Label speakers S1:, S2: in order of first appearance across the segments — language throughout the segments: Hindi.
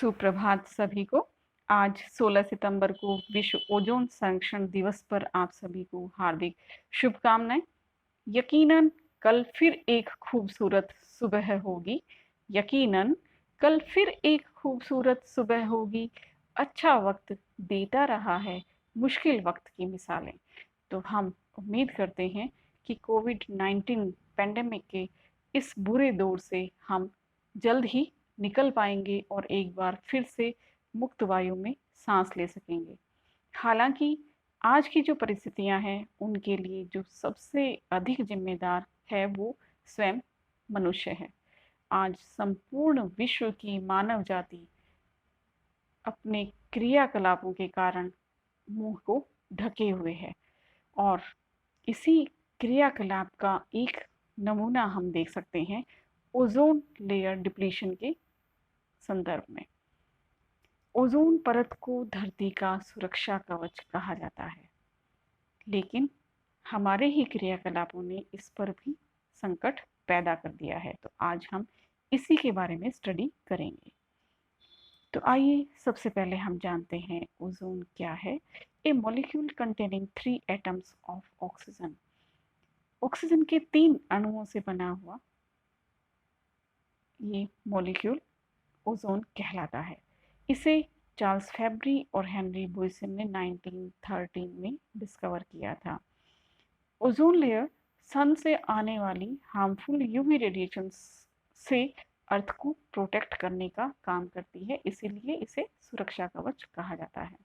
S1: सुप्रभात सभी को। आज 16 सितंबर को विश्व ओजोन संरक्षण दिवस पर आप सभी को हार्दिक शुभकामनाएं। यकीनन कल फिर एक खूबसूरत सुबह होगी। यकीनन कल फिर एक खूबसूरत सुबह होगी। अच्छा वक्त देता रहा है मुश्किल वक्त की मिसालें। तो हम उम्मीद करते हैं कि कोविड-19 पैंडेमिक के इस बुरे दौर से हम जल्द ही निकल पाएंगे और एक बार फिर से मुक्त वायु में सांस ले सकेंगे। हालांकि आज की जो परिस्थितियां हैं उनके लिए जो सबसे अधिक जिम्मेदार है वो स्वयं मनुष्य है। आज संपूर्ण विश्व की मानव जाति अपने क्रियाकलापों के कारण मुंह को ढके हुए है और इसी क्रियाकलाप का एक नमूना हम देख सकते हैं ओजोन लेयर डिप्लीशन के संदर्भ में। ओजोन परत को धरती का सुरक्षा कवच कहा जाता है, लेकिन हमारे ही क्रियाकलापों ने इस पर भी संकट पैदा कर दिया है। तो आज हम इसी के बारे में स्टडी करेंगे। तो आइए सबसे पहले हम जानते हैं ओजोन क्या है। A molecule containing 3 atoms of oxygen. Oxygen के 3 अणुओं से बना हुआ ये मॉलिक्यूल ओजोन कहलाता है। इसे चार्ल्स फैब्री और हेनरी बुइसन ने 1913 में डिस्कवर किया था। ओजोन लेयर सन से आने वाली हार्मफुल यूवी रेडिएशन से अर्थ को प्रोटेक्ट करने का काम करती है, इसीलिए इसे सुरक्षा कवच कहा जाता है।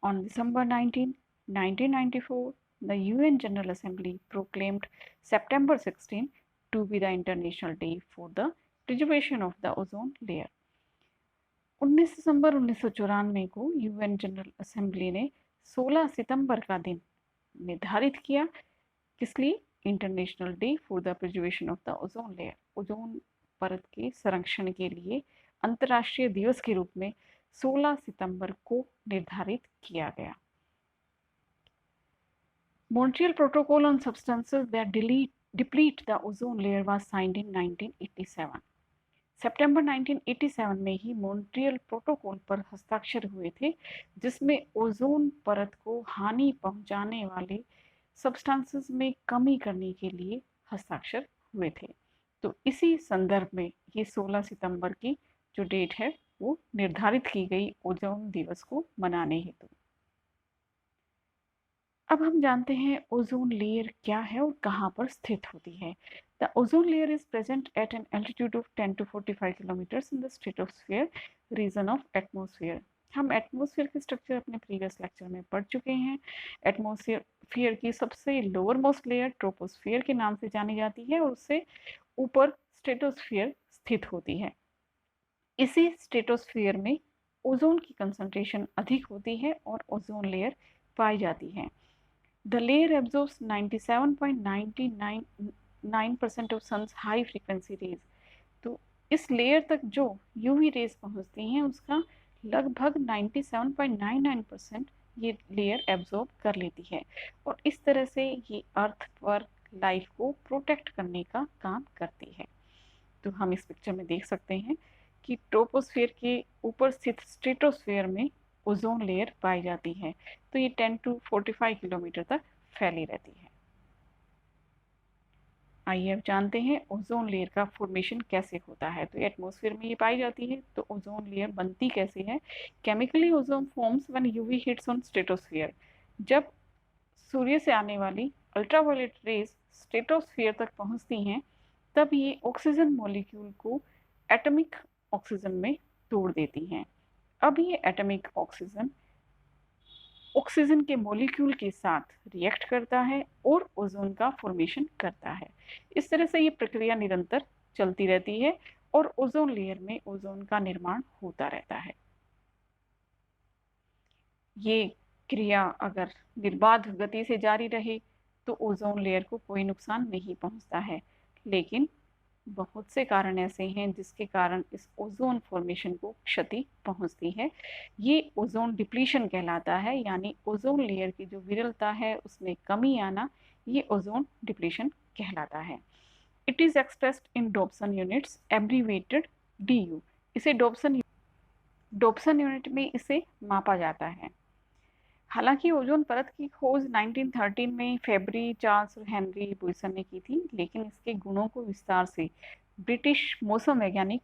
S1: On December 19, 1994, the UN General Assembly proclaimed September 16 to be the International Day for the Preservation of the Ozone Layer. 19 दिसंबर 1994 को यूएन जनरल असेंबली ने 16 सितंबर का दिन निर्धारित किया। किस लिए? International day for the preservation of the ozone layer. Ozone परत के संरक्षण के लिए अंतर्राष्ट्रीय दिवस के रूप में 16 सितंबर को निर्धारित किया गया। Montreal Protocol on Substances that deplete the ozone layer was signed in 1987. सितंबर 1987 में ही मॉन्ट्रियल प्रोटोकॉल पर हस्ताक्षर हुए थे, जिसमें ओजोन परत को हानि पहुंचाने वाले सब्सटेंसेस में कमी करने के लिए हस्ताक्षर हुए थे। तो इसी संदर्भ में ये 16 सितंबर की जो डेट है वो निर्धारित की गई ओजोन दिवस को मनाने हेतु। अब हम जानते हैं ओजोन लेयर क्या है और कहाँ पर स्थित होती है। The ozone layer is present at an altitude of 10 to 45 kilometres in the stratosphere region of atmosphere. हम एटमॉस्फेयर के स्ट्रक्चर अपने प्रीवियस लेक्चर में पढ़ चुके हैं। एटमॉस्फेयर की सबसे लोअर मोस्ट लेयर ट्रोपोस्फीयर के नाम से जानी जाती है और उससे ऊपर स्ट्रेटोस्फीयर स्थित होती है। इसी स्ट्रेटोस्फीयर में ओजोन की कंसंट्रेशन अधिक होती है और ओजोन लेयर पाई जाती है। The layer absorbs 97.99% of sun's high frequency rays. तो इस लेयर तक जो यूवी रेज पहुंचती हैं उसका लगभग 97.99% ये लेयर एब्जॉर्ब कर लेती है और इस तरह से ये अर्थ पर लाइफ को प्रोटेक्ट करने का काम करती है। तो हम इस पिक्चर में देख सकते हैं कि ट्रोपोस्फीयर के ऊपर स्थित स्ट्रेटोस्फीयर में ओजोन लेयर पाई जाती है। तो ये 10 to 45 किलोमीटर तक फैली रहती है। आइए अब जानते हैं ओजोन लेयर का फॉर्मेशन कैसे होता है। तो एटमॉस्फेयर में ये पाई जाती है, तो ओजोन लेयर बनती कैसे है? Chemically ozone forms when UV hits on stratosphere. जब सूर्य से आने वाली अल्ट्रावायलेट रेज स्ट्रेटोस्फीयर तक पहुंचती हैं, तब ये ऑक्सीजन मॉलिक्यूल को एटॉमिक ऑक्सीजन में तोड़ देती हैं। अब ये एटॉमिक ऑक्सीजन के मॉलिक्यूल के साथ रिएक्ट करता है और ओजोन का फॉर्मेशन करता है। इस तरह से ये प्रक्रिया निरंतर चलती रहती है और ओजोन लेयर में ओजोन का निर्माण होता रहता है। ये क्रिया अगर निर्बाध गति से जारी रहे तो ओजोन लेयर को कोई नुकसान नहीं पहुंचता है, लेकिन बहुत से कारण ऐसे हैं जिसके कारण इस ओजोन फॉर्मेशन को क्षति पहुंचती है। ये ओजोन डिप्लीशन कहलाता है, यानी ओजोन लेयर की जो विरलता है उसमें कमी आना, ये ओजोन डिप्लीशन कहलाता है। It is expressed in Dobson units abbreviated DU। इसे डोप्सन यूनिट में इसे मापा जाता है। हालांकि ओजोन परत की खोज 1913 में फेब्री चार्ल्स हेनरी बुइसन ने की थी, लेकिन इसके गुणों को विस्तार से ब्रिटिश मौसम वैज्ञानिक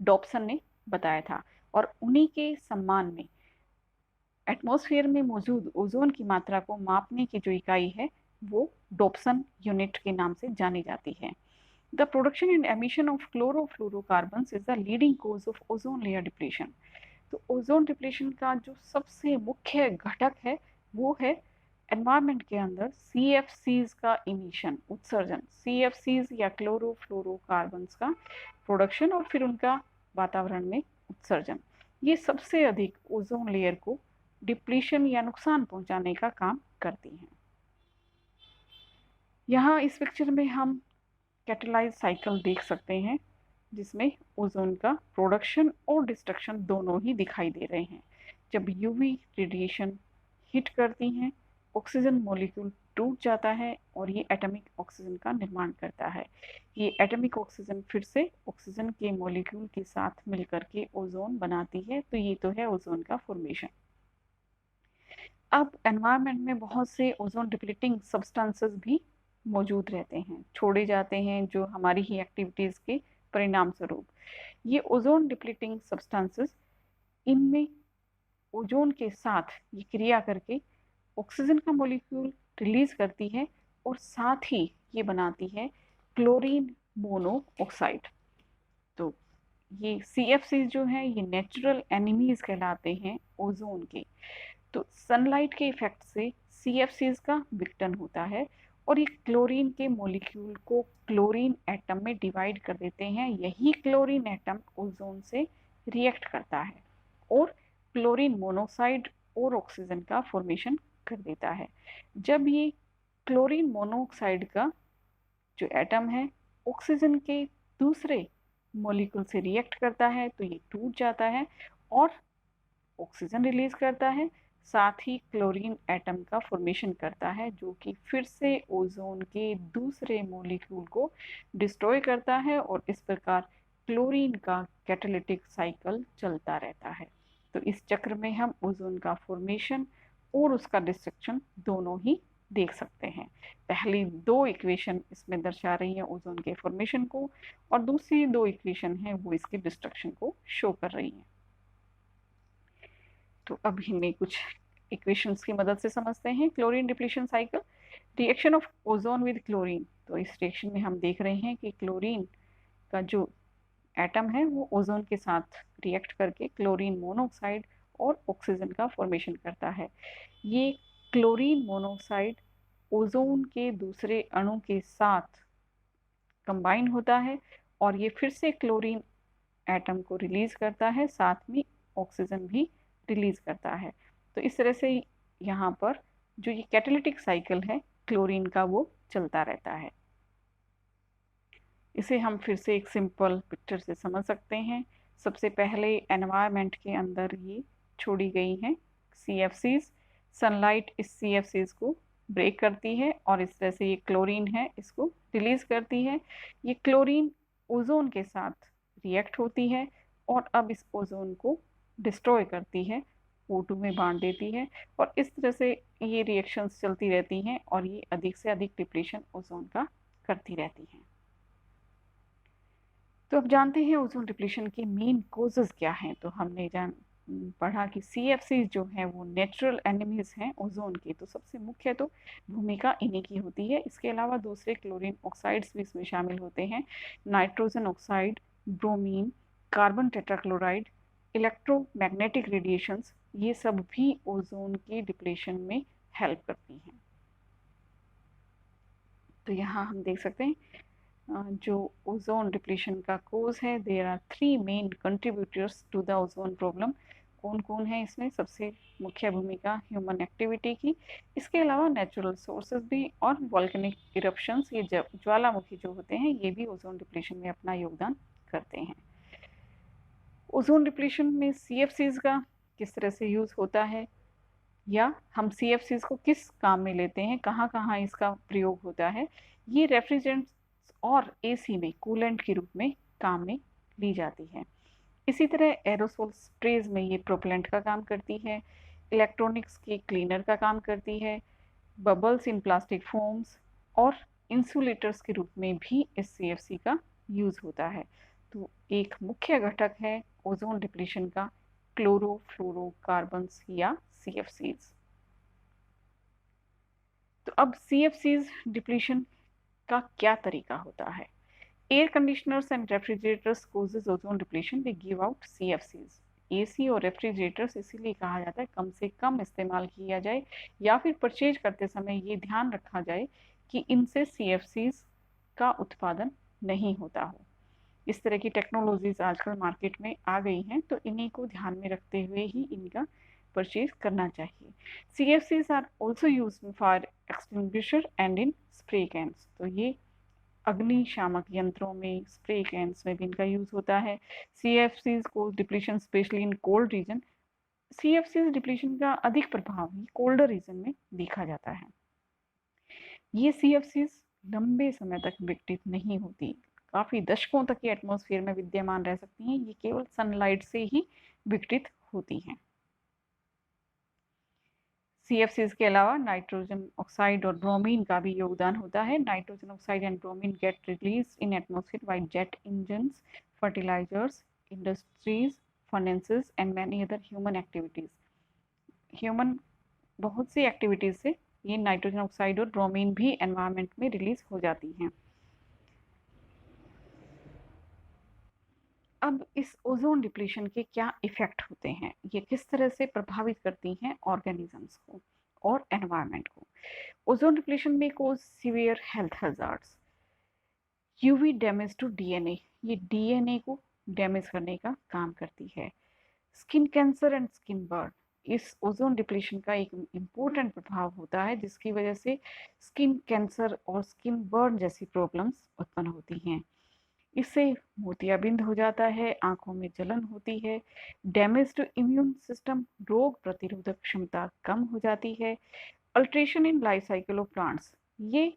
S1: डॉप्सन ने बताया था, और उन्हीं के सम्मान में एटमॉस्फेयर में मौजूद ओजोन की मात्रा को मापने की जो इकाई है वो डॉप्सन यूनिट के नाम से जानी जाती है। The production and emission of chlorofluorocarbons is the leading cause of ozone layer depletion. तो ओजोन डिप्लीशन का जो सबसे मुख्य घटक है वो है एनवायरनमेंट के अंदर CFCs का इमिशन, उत्सर्जन, CFCs या क्लोरोफ्लोरोकार्बन्स का प्रोडक्शन और फिर उनका वातावरण में उत्सर्जन, ये सबसे अधिक ओजोन लेयर को डिप्लीशन या नुकसान पहुंचाने का काम करती हैं। यहाँ इस पिक्चर में हम कैटालाइज साइकिल देख सकते हैं, जिसमें ओजोन का प्रोडक्शन और डिस्ट्रक्शन दोनों ही दिखाई दे रहे हैं। जब यूवी रेडिएशन हिट करती हैं, ऑक्सीजन मॉलिक्यूल टूट जाता है और ये एटॉमिक ऑक्सीजन का निर्माण करता है। ये एटॉमिक ऑक्सीजन फिर से ऑक्सीजन के मॉलिक्यूल के साथ मिलकर के ओजोन बनाती है। तो ये तो है ओजोन का फॉर्मेशन। अब एनवायरनमेंट में बहुत से ओजोन डिप्लीटिंग सब्सटेंसेस भी मौजूद रहते हैं, छोड़े जाते हैं, जो हमारी ही एक्टिविटीज़ के परिणाम स्वरूप। ये ओजोन डिप्लीटिंग सब्सटेंसेस, इनमें ओजोन के साथ ये क्रिया करके ऑक्सीजन का मॉलिक्यूल रिलीज करती है और साथ ही ये बनाती है क्लोरीन मोनोऑक्साइड। तो ये CFCs जो हैं ये नेचुरल एनिमीज कहलाते हैं ओजोन के। तो सनलाइट के इफेक्ट से CFCs का विघटन होता है और ये क्लोरीन के मॉलिक्यूल को क्लोरीन एटम में डिवाइड कर देते हैं। यही क्लोरीन एटम ओजोन से रिएक्ट करता है और क्लोरीन मोनोऑक्साइड और ऑक्सीजन का फॉर्मेशन कर देता है। जब ये क्लोरीन मोनोऑक्साइड का जो एटम है ऑक्सीजन के दूसरे मॉलिक्यूल से रिएक्ट करता है तो ये टूट जाता है और ऑक्सीजन रिलीज करता है, साथ ही क्लोरीन एटम का फॉर्मेशन करता है, जो कि फिर से ओजोन के दूसरे मॉलिक्यूल को डिस्ट्रॉय करता है और इस प्रकार क्लोरीन का कैटालिटिक साइकिल चलता रहता है। तो इस चक्र में हम ओजोन का फॉर्मेशन और उसका डिस्ट्रक्शन दोनों ही देख सकते हैं। पहली दो इक्वेशन इसमें दर्शा रही है ओजोन के फॉर्मेशन को और दूसरी दो इक्वेशन है वो इसके डिस्ट्रक्शन को शो कर रही हैं। तो अब हमें कुछ इक्वेशंस की मदद से समझते हैं chlorine depletion cycle. Reaction of ozone with chlorine. तो इस रिएक्शन में हम देख रहे हैं कि क्लोरीन का जो एटम है वो ओजोन के साथ रिएक्ट करके क्लोरीन मोनोऑक्साइड और ऑक्सीजन का फॉर्मेशन करता है। ये क्लोरीन मोनोऑक्साइड ओजोन के दूसरे अणु के साथ कंबाइन होता है और ये फिर से क्लोरीन एटम को रिलीज करता है, साथ में ऑक्सीजन भी रिलीज करता है। तो इस तरह से यहाँ पर जो ये कैटालिटिक साइकिल है क्लोरीन का वो चलता रहता है। इसे हम फिर से एक सिंपल पिक्चर से समझ सकते हैं। सबसे पहले एनवायरनमेंट के अंदर ये छोड़ी गई हैं CFCs। सनलाइट इस CFCs को ब्रेक करती है और इस तरह से ये क्लोरीन है इसको रिलीज करती है। ये क्लोरीन ओजोन के साथ रिएक्ट होती है और अब इस ओजोन को डिस्ट्रॉय करती है, O2 में बांट देती है और इस तरह से ये रिएक्शंस चलती रहती हैं और ये अधिक से अधिक डिप्लीशन ओजोन का करती रहती हैं। तो अब जानते हैं ओजोन डिप्लीशन के मेन कॉजेज क्या हैं। तो हमने पढ़ा कि CFCs जो हैं वो नेचुरल एनिमीज हैं ओजोन के। तो सबसे मुख्य तो भूमिका इन्हीं की होती है। इसके अलावा दूसरे क्लोरीन ऑक्साइड्स भी इसमें शामिल होते हैं, nitrogen oxide, bromine, carbon tetrachloride, electromagnetic radiations, ये सब भी ओजोन के डिप्लीशन में हेल्प करती हैं। तो यहाँ हम देख सकते हैं जो ओजोन डिप्लीशन का कोज है, there are 3 main contributors to the ozone problem. कौन कौन है इसमें? सबसे मुख्य भूमिका ह्यूमन एक्टिविटी की, इसके अलावा नेचुरल सोर्सेज भी और वॉल्केनिक इरप्शंस, ये ज्वालामुखी जो होते हैं ये भी ओजोन डिप्लीशन में अपना योगदान करते हैं। ओजोन डिप्लीशन में CFCs का किस तरह से यूज़ होता है या हम CFCs को किस काम में लेते हैं, कहाँ कहाँ इसका प्रयोग होता है, ये रेफ्रिजरेंट्स और AC में कूलेंट के रूप में काम में ली जाती है। इसी तरह एरोसोल स्प्रेज में ये प्रोपेलेंट का काम करती है, इलेक्ट्रॉनिक्स के क्लीनर का काम करती है, बबल्स इन प्लास्टिक फोम्स और इंसुलेटर्स के रूप में भी इस CFC का यूज होता है। तो एक मुख्य घटक है ओजोन डिप्लीशन का क्लोरोफ्लोरोकार्बन्स या CFCs। तो अब CFCs डिप्लीशन का क्या तरीका होता है? Air conditioners and refrigerators causes ozone depletion, they give out CFCs। AC और रेफ्रिजरेटर्स इसीलिए कहा जाता है कम से कम इस्तेमाल किया जाए या फिर परचेज करते समय ये ध्यान रखा जाए कि इनसे CFCs का उत्पादन नहीं होता हो। इस तरह की टेक्नोलॉजीज आजकल मार्केट में आ गई हैं, तो इन्हीं को ध्यान में रखते हुए ही इनका परचेज करना चाहिए। CFCs are also use for extinguisher and in spray cans. तो ये अग्निशामक यंत्रों में, स्प्रे कैंस में भी इनका यूज होता है। CFCs को depletion specially in cold region, CFCs depletion का अधिक प्रभाव कोल्डर रीजन में देखा जाता है। ये CFCs लंबे समय तक विघटित नहीं होती, काफी दशकों तक ये एटमॉस्फेयर में विद्यमान रह सकती हैं। ये केवल सनलाइट से ही विघटित होती हैं। CFCs के अलावा नाइट्रोजन ऑक्साइड और ब्रोमीन का भी योगदान होता है। Nitrogen oxide and bromine get release in atmosphere by jet engines, fertilisers, industries, furnaces and many other human activities. Human बहुत सी एक्टिविटीज से ये नाइट्रोजन ऑक्साइड और ब्रोमीन भी एनवायरनमेंट में रिलीज हो जाती हैं। अब इस ओजोन डिप्लीशन के क्या इफेक्ट होते हैं, ये किस तरह से प्रभावित करती हैं ऑर्गेनिजम्स को और एनवायरनमेंट को? ओजोन डिप्लीशन में cause severe health hazards. UV damage to DNA, ये डीएनए को डैमेज करने का काम करती है। Skin cancer and skin burn, इस ओजोन डिप्लीशन का एक इम्पोर्टेंट प्रभाव होता है जिसकी वजह से स्किन कैंसर और स्किन बर्न जैसी प्रॉब्लम्स उत्पन्न होती हैं। इससे मोतियाबिंद हो जाता है, आंखों में जलन होती है, डैमेज टू इम्यून सिस्टम, रोग प्रतिरोधक क्षमता कम हो जाती है। Alteration in life cycle of plants, ये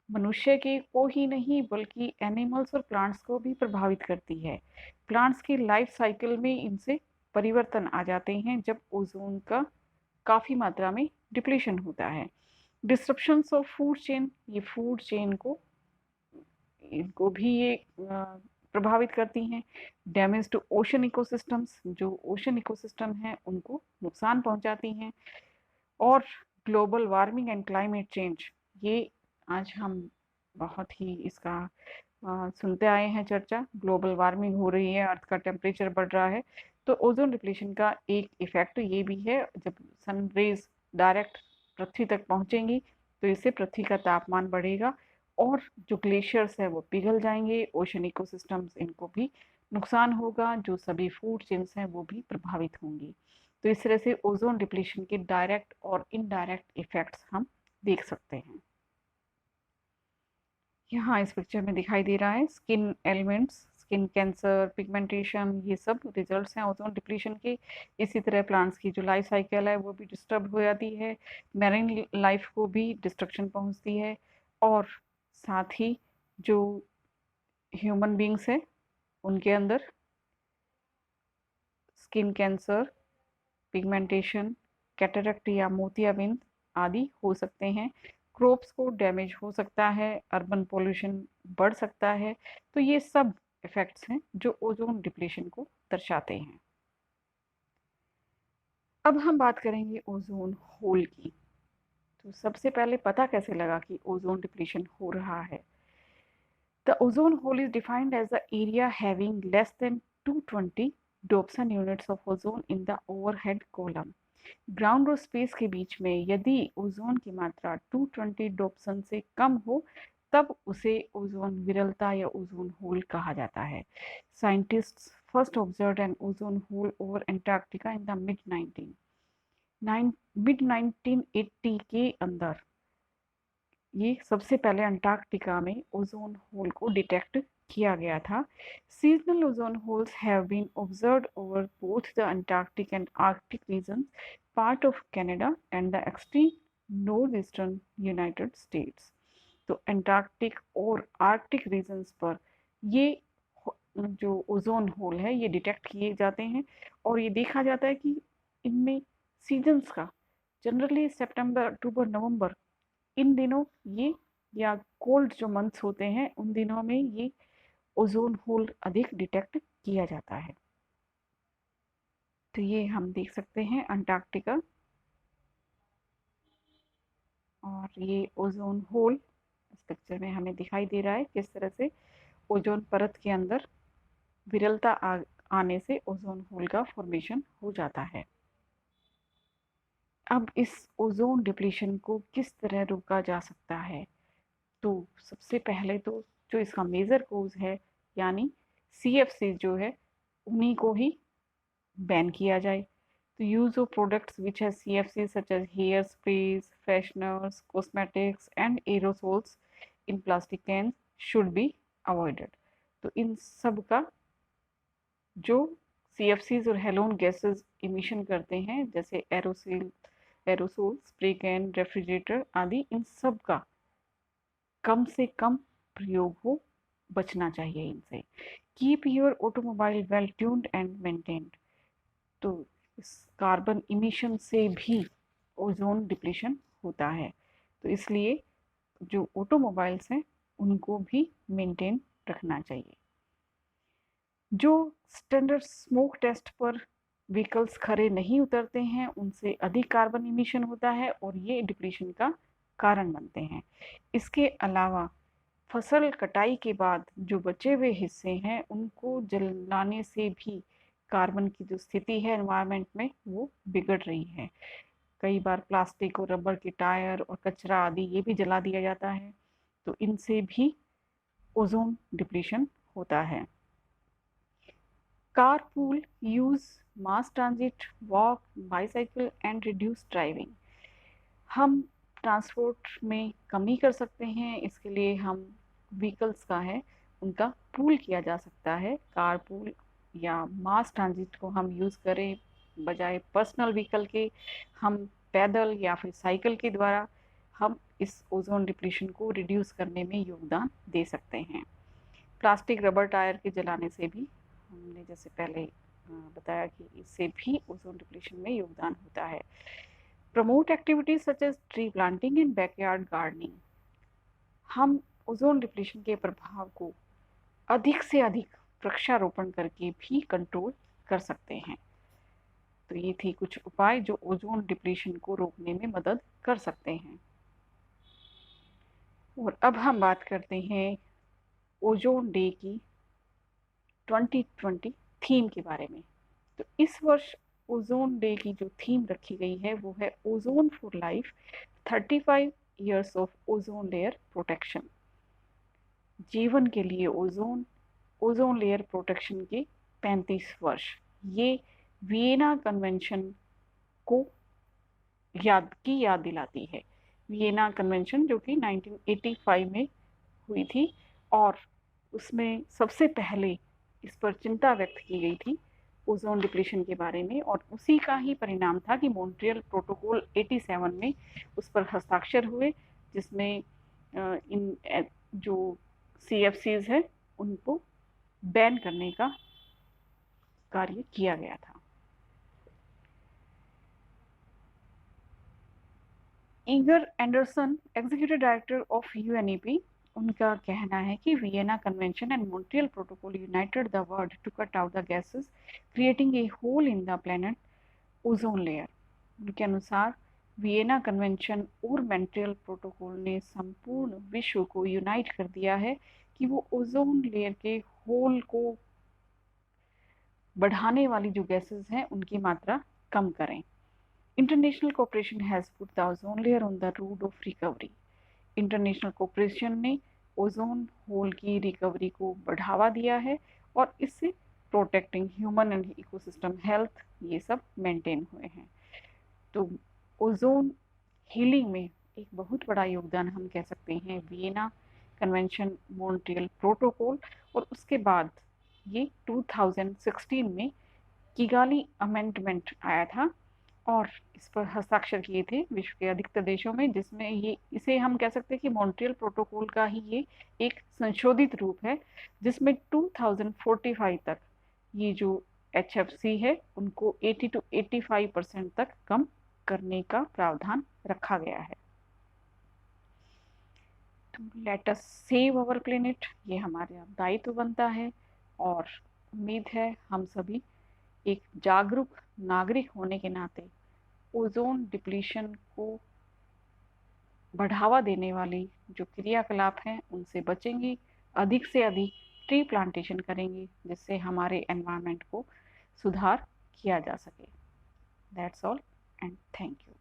S1: मनुष्य के को ही नहीं बल्कि एनिमल्स और प्लांट्स को भी प्रभावित करती है। प्लांट्स की लाइफ साइकिल में इनसे परिवर्तन आ जाते हैं जब ओजोन का काफ़ी मात्रा में डिप्लीशन होता है। डिस्ट्रप्शंस ऑफ फूड चेन, ये फूड चेन को इनको भी ये प्रभावित करती हैं। डैमेज टू ओशन इकोसिस्टम्स, जो ओशन इकोसिस्टम हैं उनको नुकसान पहुंचाती हैं। और global warming and climate change, ये आज हम बहुत ही इसका सुनते आए हैं चर्चा। ग्लोबल वार्मिंग हो रही है, अर्थ का टेम्परेचर बढ़ रहा है, तो ओजोन डिप्लीशन का एक इफेक्ट ये भी है, जब सन रेज डायरेक्ट पृथ्वी तक पहुंचेंगी तो इससे पृथ्वी का तापमान बढ़ेगा और जो ग्लेशियर्स है वो पिघल जाएंगे, ओशन इकोसिस्टम्स इनको भी नुकसान होगा, जो सभी फूड चेन्स हैं वो भी प्रभावित होंगी। तो इस तरह से ओजोन डिप्लीशन के डायरेक्ट और इनडायरेक्ट इफेक्ट्स हम देख सकते हैं। यहाँ इस पिक्चर में दिखाई दे रहा है skin elements, skin cancer, pigmentation, ये सब रिजल्ट्स हैं ओजोन डिप्लीशन के। इसी तरह प्लांट्स की जो लाइफ साइकिल है वो भी डिस्टर्ब हो जाती है, मैरीन लाइफ को भी डिस्ट्रक्शन पहुंचती है और साथ ही जो ह्यूमन बींग्स हैं उनके अंदर स्किन कैंसर, पिगमेंटेशन, कैटरेक्ट या मोतियाबिंद आदि हो सकते हैं। क्रॉप्स को डैमेज हो सकता है, अर्बन पोल्यूशन बढ़ सकता है। तो ये सब इफेक्ट्स हैं जो ओजोन डिप्लीशन को दर्शाते हैं। अब हम बात करेंगे ओजोन होल की। तो सबसे पहले पता कैसे लगा कि ओजोन डिप्लीशन हो रहा है? The ozone hole is defined as the area having less than 220 Dobson units of ozone in the overhead column। Ground और स्पेस के बीच में यदि ओजोन की मात्रा 220 डॉप्सन से कम हो तब उसे ओजोन विरलता या ओजोन होल कहा जाता है। Scientists first observed an ozone hole over Antarctica in the mid 1980 के अंदर ये सबसे पहले अंटार्कटिका में ओजोन होल को डिटेक्ट किया गया था। Seasonal ozone holes have been observed over both the Antarctic and Arctic region, part of Canada and the extreme north eastern United States. तो अंटार्कटिक और आर्कटिक रीजन्स पर ये जो ओज़ोन होल है ये डिटेक्ट किए जाते हैं और ये देखा जाता है कि इनमें सीज़न्स का जनरली सितंबर, अक्टूबर, नवंबर इन दिनों ये या कोल्ड जो मंथ्स होते हैं उन दिनों में ये ओज़ोन होल अधिक डिटेक्ट किया जाता है। तो ये हम देख सकते हैं अंटार्कटिका और ये ओज़ोन होल इस पिक्चर में हमें दिखाई दे रहा है किस तरह से ओज़ोन परत के अंदर विरलता आने से ओज़ोन होल का फॉर्मेशन हो जाता है। अब इस ओज़ोन डिप्लीशन को किस तरह रोका जा सकता है? तो सबसे पहले तो जो इसका मेजर कोज है यानी सीएफसी जो है उन्हीं को ही बैन किया जाए। तो use of products which has CFC such as hair sprays, fresheners, cosmetics and aerosols in plastic can should be avoided. तो इन सब का जो सीएफसीज और हेलोन गैसेस इमिशन करते हैं जैसे एरोसोल, स्प्रे कैन, रेफ्रिजरेटर आदि इन सब का कम से कम प्रयोग हो, बचना चाहिए इनसे। Keep your automobile well tuned and maintained. तो इस कार्बन इमिशन से भी ओजोन डिप्लीशन होता है, तो इसलिए जो ऑटोमोबाइल्स हैं उनको भी मेंटेन रखना चाहिए। जो स्टैंडर्ड स्मोक टेस्ट पर व्हीकल्स खरे नहीं उतरते हैं उनसे अधिक कार्बन इमिशन होता है और ये डिप्लीशन का कारण बनते हैं। इसके अलावा फसल कटाई के बाद जो बचे हुए हिस्से हैं उनको जलाने से भी कार्बन की जो स्थिति है एनवायरनमेंट में वो बिगड़ रही है। कई बार प्लास्टिक और रबर के टायर और कचरा आदि ये भी जला दिया जाता है, तो इनसे भी ओजोन डिप्लीशन होता है। Carpool, use mass transit, walk, bicycle and reduce driving. हम ट्रांसपोर्ट में कमी कर सकते हैं, इसके लिए हम व्हीकल्स का है उनका पूल किया जा सकता है। कार पूल या मास ट्रांजिट को हम यूज़ करें बजाय पर्सनल व्हीकल के। हम पैदल या फिर साइकिल के द्वारा हम इस ओजोन डिप्लीशन को रिड्यूस करने में योगदान दे सकते हैं। प्लास्टिक रबर टायर के जलाने से भी हमने जैसे पहले बताया कि इससे भी ओजोन डिप्लीशन में योगदान होता है। Promote activities such as tree planting and backyard gardening. हम ओजोन डिप्लीशन के प्रभाव को अधिक से अधिक वृक्षारोपण करके भी कंट्रोल कर सकते हैं। तो ये थे कुछ उपाय जो ओजोन डिप्लीशन को रोकने में मदद कर सकते हैं। और अब हम बात करते हैं ओजोन डे की 2020 थीम के बारे में। तो इस वर्ष ओजोन डे की जो थीम रखी गई है वो है ozone for life 35 years of ozone layer protection. जीवन के लिए ओजोन लेयर प्रोटेक्शन के 35 वर्ष। ये वियना कन्वेंशन को याद दिलाती है। वियना कन्वेंशन जो कि 1985 में हुई थी और उसमें सबसे पहले इस पर चिंता व्यक्त की गई थी ओजोन डिप्लीशन के बारे में, और उसी का ही परिणाम था कि मॉन्ट्रियल प्रोटोकॉल 87 में उस पर हस्ताक्षर हुए, जिसमें इन जो सीएफसीज है उनको बैन करने का कार्य किया गया था। ईगर Andersen, executive director of UNEP, उनका कहना है कि Vienna Convention and Montreal Protocol united the world to cut out the gases creating a hole in the planet ozone layer. उनके अनुसार वियना कन्वेंशन और मॉन्ट्रियल प्रोटोकॉल ने संपूर्ण विश्व को यूनाइट कर दिया है कि वो ओजोन लेयर के होल को बढ़ाने वाली जो गैसेस हैं उनकी मात्रा कम करें। International cooperation has put the ozone layer on the route of recovery. International cooperation ने ओजोन होल की रिकवरी को बढ़ावा दिया है और इससे protecting human and ecosystem health ये सब मेंटेन हुए हैं। तो ओजोन हीलिंग में एक बहुत बड़ा योगदान हम कह सकते हैं वियना कन्वेंशन, मॉन्ट्रियल प्रोटोकॉल, और उसके बाद ये 2016 में किगाली अमेंडमेंट आया था और इस पर हस्ताक्षर किए थे विश्व के अधिकतर देशों में, जिसमें ये इसे हम कह सकते हैं कि मॉन्ट्रियल प्रोटोकॉल का ही ये एक संशोधित रूप है, जिसमें 2045 तक ये जो HFC है उनको 80 to 85% तक कम करने का प्रावधान रखा गया है। तो let us save our planet, ये हमारा दायित्व बनता है, और उम्मीद है हम सभी एक जागरूक नागरिक होने के नाते ओजोन डिप्लीशन को बढ़ावा देने वाली जो क्रियाकलाप हैं उनसे बचेंगे, अधिक से अधिक ट्री प्लांटेशन करेंगे, जिससे हमारे एनवायरनमेंट को सुधार किया जा सके। That's all and thank you.